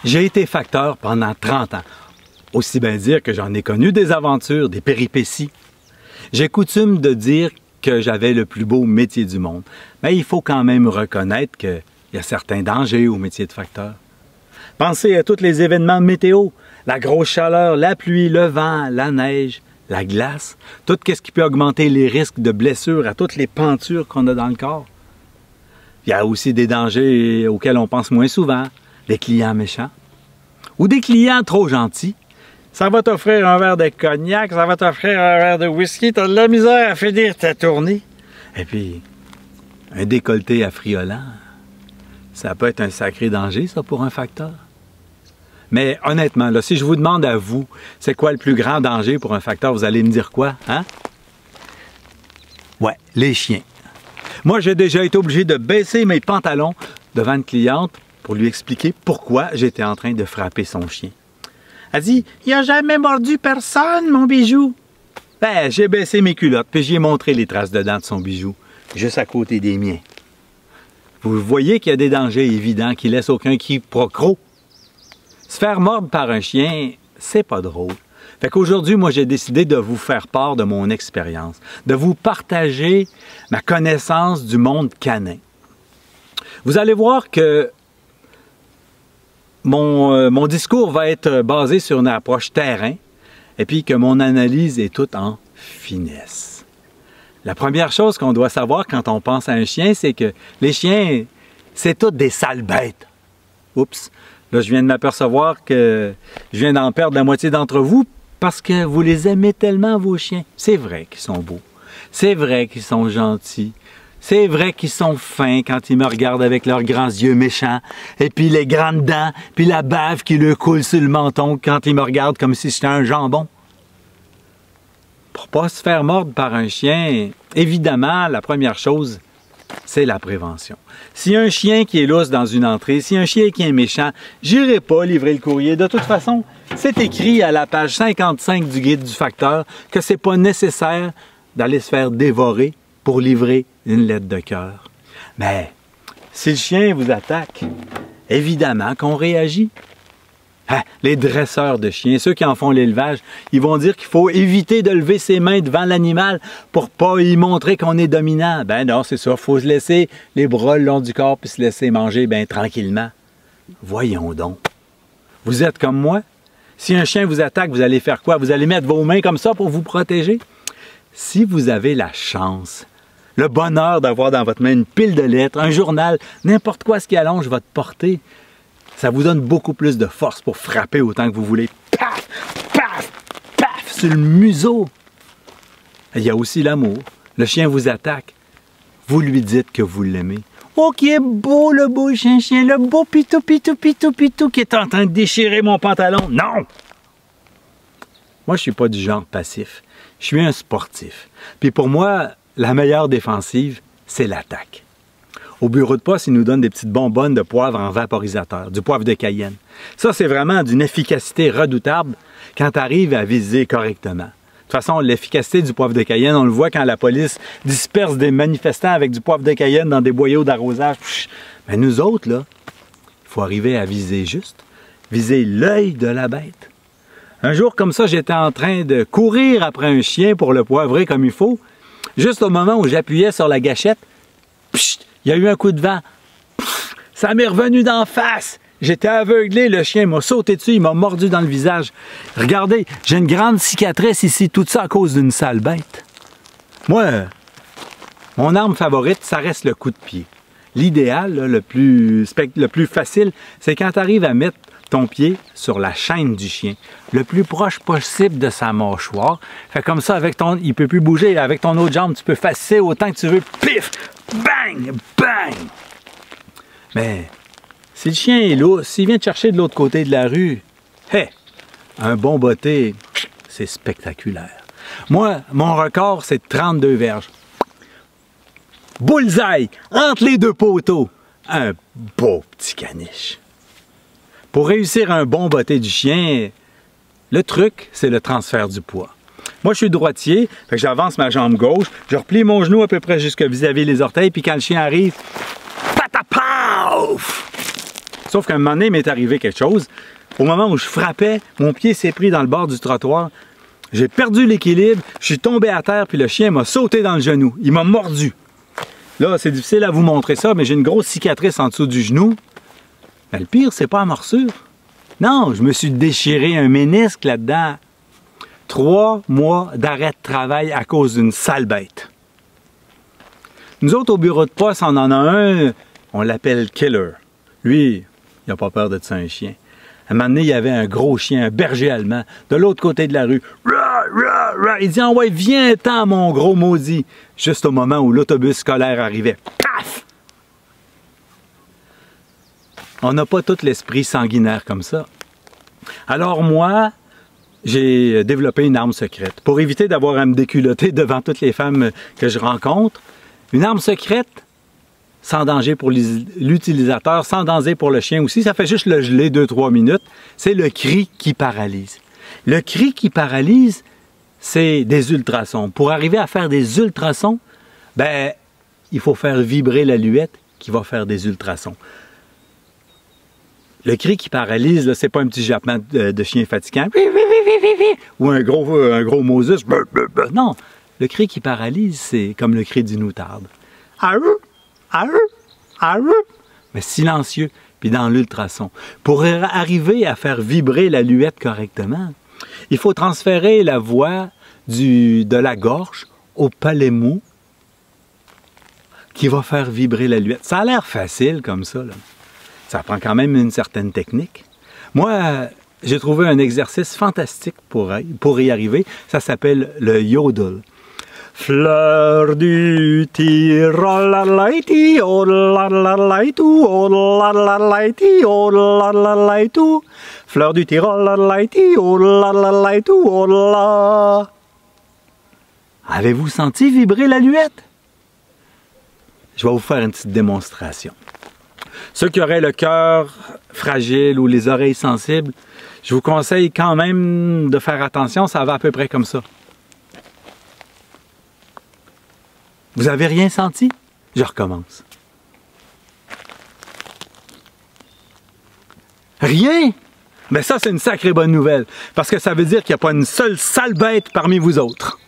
J'ai été facteur pendant 30 ans. Aussi bien dire que j'en ai connu des aventures, des péripéties. J'ai coutume de dire que j'avais le plus beau métier du monde. Mais il faut quand même reconnaître qu'il y a certains dangers au métier de facteur. Pensez à tous les événements météo, la grosse chaleur, la pluie, le vent, la neige, la glace, tout ce qui peut augmenter les risques de blessures à toutes les pentures qu'on a dans le corps. Il y a aussi des dangers auxquels on pense moins souvent, des clients méchants ou des clients trop gentils. Ça va t'offrir un verre de cognac, ça va t'offrir un verre de whisky, t'as de la misère à finir ta tournée. Et puis, un décolleté affriolant, ça peut être un sacré danger, ça, pour un facteur. Mais honnêtement, là, si je vous demande à vous, c'est quoi le plus grand danger pour un facteur, vous allez me dire quoi, hein? Ouais, les chiens. Moi, j'ai déjà été obligé de baisser mes pantalons devant une cliente pour lui expliquer pourquoi j'étais en train de frapper son chien. Elle dit « Il n'a jamais mordu personne, mon bijou! » Ben, j'ai baissé mes culottes, puis j'y ai montré les traces de dents de son bijou, juste à côté des miens. Vous voyez qu'il y a des dangers évidents qui laissent aucun quiproquo. Se faire mordre par un chien, c'est pas drôle. Fait qu'aujourd'hui, moi, j'ai décidé de vous faire part de mon expérience, de vous partager ma connaissance du monde canin. Vous allez voir que mon discours va être basé sur une approche terrain et puis que mon analyse est toute en finesse. La première chose qu'on doit savoir quand on pense à un chien, c'est que les chiens, c'est toutes des sales bêtes. Oups, là je viens de m'apercevoir que je viens d'en perdre la moitié d'entre vous parce que vous les aimez tellement, vos chiens. C'est vrai qu'ils sont beaux, c'est vrai qu'ils sont gentils. C'est vrai qu'ils sont fins quand ils me regardent avec leurs grands yeux méchants, et puis les grandes dents, puis la bave qui leur coule sur le menton quand ils me regardent comme si j'étais un jambon. Pour pas se faire mordre par un chien, évidemment, la première chose, c'est la prévention. S'il y a un chien qui est lousse dans une entrée, s'il y a un chien qui est méchant, j'irai pas livrer le courrier. De toute façon, c'est écrit à la page 55 du guide du facteur que c'est pas nécessaire d'aller se faire dévorer pour livrer une lettre de cœur. Mais si le chien vous attaque, évidemment qu'on réagit. Ah, les dresseurs de chiens, ceux qui en font l'élevage, ils vont dire qu'il faut éviter de lever ses mains devant l'animal pour pas y montrer qu'on est dominant. Ben non, c'est ça, il faut se laisser les bras le long du corps puis se laisser manger bien tranquillement. Voyons donc. Vous êtes comme moi? Si un chien vous attaque, vous allez faire quoi? Vous allez mettre vos mains comme ça pour vous protéger? Si vous avez la chance, le bonheur d'avoir dans votre main une pile de lettres, un journal, n'importe quoi ce qui allonge votre portée, ça vous donne beaucoup plus de force pour frapper autant que vous voulez. Paf, paf, paf, sur le museau. Il y a aussi l'amour. Le chien vous attaque. Vous lui dites que vous l'aimez. Oh, qui est beau le beau chien, le beau pitou, pitou, pitou, pitou qui est en train de déchirer mon pantalon. Non! Moi, je suis pas du genre passif. Je suis un sportif. Puis pour moi, la meilleure défensive, c'est l'attaque. Au bureau de poste, ils nous donnent des petites bonbonnes de poivre en vaporisateur, du poivre de Cayenne. Ça, c'est vraiment d'une efficacité redoutable quand tu arrives à viser correctement. De toute façon, l'efficacité du poivre de Cayenne, on le voit quand la police disperse des manifestants avec du poivre de Cayenne dans des boyaux d'arrosage. Mais nous autres, là, il faut arriver à viser juste, viser l'œil de la bête. Un jour comme ça, j'étais en train de courir après un chien pour le poivrer comme il faut. Juste au moment où j'appuyais sur la gâchette, il y a eu un coup de vent. Ça m'est revenu d'en face. J'étais aveuglé, le chien m'a sauté dessus, il m'a mordu dans le visage. Regardez, j'ai une grande cicatrice ici, tout ça à cause d'une sale bête. Moi, mon arme favorite, ça reste le coup de pied. L'idéal, le plus facile, c'est quand tu arrives à mettre ton pied sur la chaîne du chien, le plus proche possible de sa mâchoire. Fait comme ça, il ne peut plus bouger. Avec ton autre jambe, tu peux fasser autant que tu veux. Pif! Bang! Bang! Mais si le chien est lourd, s'il vient te chercher de l'autre côté de la rue, hey, un bon botté, c'est spectaculaire. Moi, mon record, c'est 32 verges. Bullseye! Entre les deux poteaux! Un beau petit caniche. Pour réussir un bon botté du chien, le truc, c'est le transfert du poids. Moi, je suis droitier, fait que j'avance ma jambe gauche, je replie mon genou à peu près jusque vis-à-vis les orteils, puis quand le chien arrive, patapaf! Sauf qu'à un moment donné, il m'est arrivé quelque chose. Au moment où je frappais, mon pied s'est pris dans le bord du trottoir. J'ai perdu l'équilibre, je suis tombé à terre, puis le chien m'a sauté dans le genou. Il m'a mordu. Là, c'est difficile à vous montrer ça, mais j'ai une grosse cicatrice en dessous du genou. Mais le pire, c'est pas la morsure. Non, je me suis déchiré un ménisque là-dedans. 3 mois d'arrêt de travail à cause d'une sale bête. Nous autres, au bureau de poste, on en a un, on l'appelle Killer. Lui, il n'a pas peur de ça, un chien. À un moment donné, il y avait un gros chien, un berger allemand, de l'autre côté de la rue. Il dit « Ah ouais, viens-t'en, mon gros maudit! » Juste au moment où l'autobus scolaire arrivait. Paf! On n'a pas tout l'esprit sanguinaire comme ça. Alors moi, j'ai développé une arme secrète. Pour éviter d'avoir à me déculotter devant toutes les femmes que je rencontre, une arme secrète, sans danger pour l'utilisateur, sans danger pour le chien aussi, ça fait juste le geler 2-3 minutes, c'est le cri qui paralyse. Le cri qui paralyse, c'est des ultrasons. Pour arriver à faire des ultrasons, ben, il faut faire vibrer l'aluette qui va faire des ultrasons. Le cri qui paralyse, ce n'est pas un petit jappement de chien fatigant ou un gros Moses. Non, le cri qui paralyse, c'est comme le cri d'une outarde. Mais silencieux, puis dans l'ultrason. Pour arriver à faire vibrer l'aluette correctement, il faut transférer la voix de la gorge au palais mou qui va faire vibrer l'aluette. Ça a l'air facile comme ça, là. Ça prend quand même une certaine technique. Moi, j'ai trouvé un exercice fantastique pour y arriver. Ça s'appelle le yodel. Fleur du Tirol, oh la la la tout, oh la la la ti, oh la la la tout. Fleur du Tirol, oh la la la tout, oh la. Avez-vous senti vibrer l'aluette? Je vais vous faire une petite démonstration. Ceux qui auraient le cœur fragile ou les oreilles sensibles, je vous conseille quand même de faire attention, ça va à peu près comme ça. Vous avez rien senti? Je recommence. Rien? Mais ça, c'est une sacrée bonne nouvelle, parce que ça veut dire qu'il n'y a pas une seule sale bête parmi vous autres.